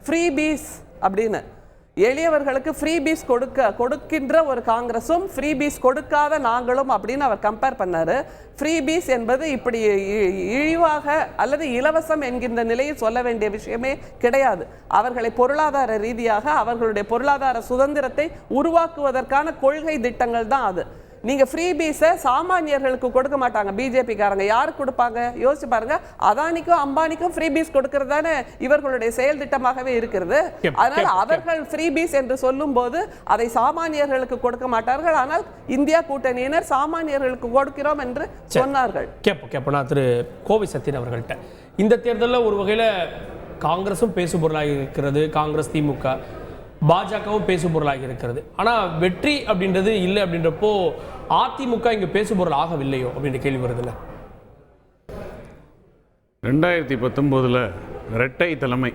Freebies அப்படின்னு. எளியவர்களுக்கு freebies கொடுக்கின்ற ஒரு காங்கிரஸும் ஃப்ரீபீஸ் கொடுக்காத நாங்களும் அப்படின்னு அவர் கம்பேர் பண்ணாரு. ஃப்ரீபீஸ் என்பது இப்படி இழிவாக அல்லது இலவசம் என்கின்ற நிலையில் சொல்ல வேண்டிய விஷயமே கிடையாது. அவர்களை பொருளாதார ரீதியாக அவர்களுடைய பொருளாதார சுதந்திரத்தை உருவாக்குவதற்கான கொள்கை திட்டங்கள் தான் அது. நீங்க ஃப்ரீபீஸை சாமானியர்களுக்கு கொடுக்க மாட்டாங்க பிஜேபி காரங்க. யாருக்கு கொடுப்பாங்க யோசிச்சு பாருங்க. அதானிக்கும் அம்பானிக்கும் ஃப்ரீபீஸ் கொடுக்கிறது தானே இவர்களுடைய செயல் திட்டமாகவே இருக்கிறது. அதனால அவர்கள் ஃப்ரீபீஸ் என்று சொல்லும் போது அதை சாமானியர்களுக்கு கொடுக்க மாட்டார்கள். ஆனால் இந்தியா கூட்டணியினர் சாமானியர்களுக்கு கொடுக்கிறோம் என்று சொன்னார்கள். திரு கோவை சத்தியன் அவர்கள்ட்ட இந்த தேர்தலில் ஒரு வகையில் காங்கிரஸும் பேசுபொருளாக இருக்கிறது, காங்கிரஸ் திமுக பாஜகவும் பேசுபொருளாக இருக்கிறது. ஆனால் வெற்றி அப்படின்றது இல்லை அப்படின்றப்போ அதிமுக இங்கே பேசுபொருள் ஆகவில்லையோ அப்படின்ற கேள்வி வருதுல்ல. 2019 இரட்டை தலைமை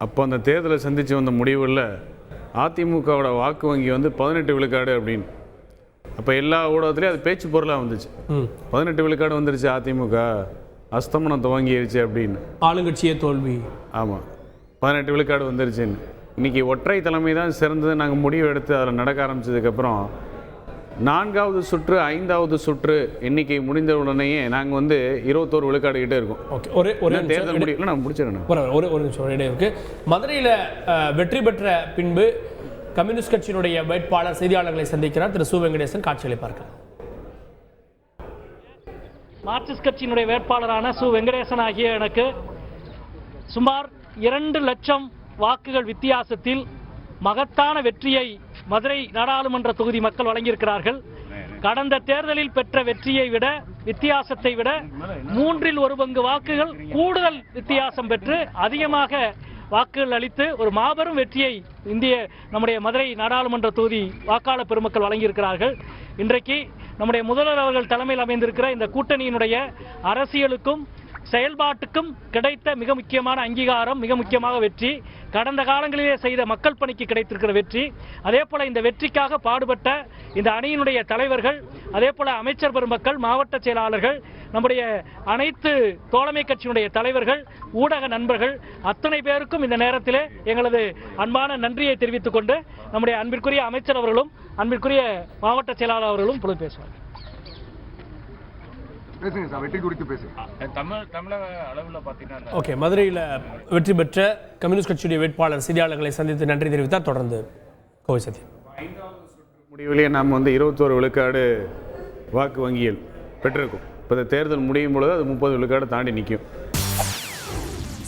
அப்போ அந்த தேர்தலை சந்தித்து வந்த முடிவுகளில் அதிமுகவோட வாக்கு வங்கி 18 விழுக்காடு அப்படின்னு. அப்போ எல்லா ஊடகத்துலேயும் அது பேச்சு பொருளாக வந்துச்சு. 18 விழுக்காடு வந்துருச்சு, அதிமுக அஸ்தமனம் துவங்கிருச்சு அப்படின்னு. ஆளுங்கட்சியே தோல்வி. ஆமாம், 18 விழுக்காடு வந்துருச்சுன்னு. இன்றைக்கி ஒற்றை தலைமை தான் சிறந்தது நாங்கள் முடிவு எடுத்து அதில் நடக்க ஆரம்பித்ததுக்கப்புறம் 4வது சுற்று 5வது சுற்று எண்ணிக்கை முடிந்த உடனேயே நாங்கள் 21 விழுக்காடு கிட்டே இருக்கோம். ஓகே, ஒரு தேர்தல் முடியல நான் முடிச்சிடணும். ஒரு நிமிஷம் இடையே இருக்கு. மதுரையில் வெற்றி பெற்ற பின்பு கம்யூனிஸ்ட் கட்சியினுடைய வேட்பாளர் செய்தியாளர்களை சந்திக்கிறார். திரு சு வெங்கடேசன், காட்சிகளை பார்க்கலாம். மார்க்சிஸ்ட் கட்சியினுடைய வேட்பாளரான சு வெங்கடேசன் ஆகிய எனக்கு சுமார் 2 லட்சம் வாக்குகள் வித்தியாசத்தில் மகத்தான வெற்றியை மதுரை நாடாளுமன்ற தொகுதி மக்கள் வழங்கியிருக்கிறார்கள். கடந்த தேர்தலில் பெற்ற வெற்றியை விட வித்தியாசத்தை விட 1/3 பங்கு வாக்குகள் கூடுதல் வித்தியாசம் பெற்று அதிகமாக வாக்குகள் அளித்து ஒரு மாபெரும் வெற்றியை நம்முடைய மதுரை நாடாளுமன்ற தொகுதி வாக்காளர் பெருமக்கள் வழங்கியிருக்கிறார்கள். இன்றைக்கு நம்முடைய முதல்வர் அவர்கள் தலைமையில் அமைந்திருக்கிற இந்த கூட்டணியினுடைய அரசியலுக்கும் செயல்பாட்டுக்கும் கிடைத்த மிக முக்கியமான அங்கீகாரம், மிக முக்கியமாக வெற்றி, கடந்த காலங்களிலே செய்த மக்கள் பணிக்கு கிடைத்திருக்கிற வெற்றி, அதே போல இந்த வெற்றிக்காக பாடுபட்ட இந்த அணியினுடைய தலைவர்கள், அதே போல அமைச்சர் பெருமக்கள், மாவட்ட செயலாளர்கள், நம்முடைய அனைத்து தோழமை கட்சியினுடைய தலைவர்கள், ஊடக நண்பர்கள் அத்தனை பேருக்கும் இந்த நேரத்திலே எங்களது அன்பான நன்றியை தெரிவித்துக் கொண்டு நம்முடைய அன்பிற்குரிய அமைச்சர் அவர்களும் அன்பிற்குரிய மாவட்ட செயலாளர் அவர்களும் இப்பொழுது பேசுவார்கள். ஓகே, மதுரையில் வெற்றி பெற்ற கம்யூனிஸ்ட் கட்சியுடைய வேட்பாளர் செய்தியாளர்களை சந்தித்து நன்றி தெரிவித்தார். தொடர்ந்து கோவை சத்தியன். 5வது சுற்று முடிவிலேயே நாம் 21 விழுக்காடு வாக்கு வங்கியில் பெற்றிருக்கோம். இப்போ இந்த தேர்தல் முடியும் பொழுது அது 30 விழுக்காடு தாண்டி நிற்கும்.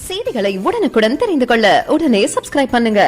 செய்திகளை உடனுக்குடன் தெரிந்து கொள்ள உடனே சப்ஸ்கிரைப் பண்ணுங்க.